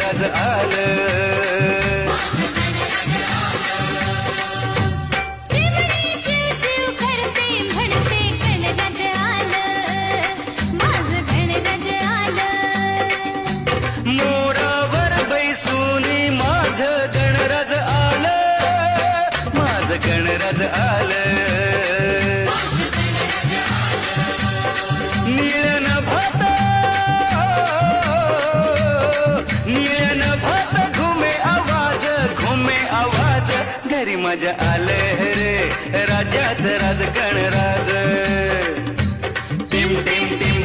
गणराज आलं. मोरावर बैसूनी माझं गणराज आलं, माझं गणराज आलं. निळन भात घुमे आवाज घरी माझ्या आलं रे राजाचं राज गणराज. टिम टिम टिम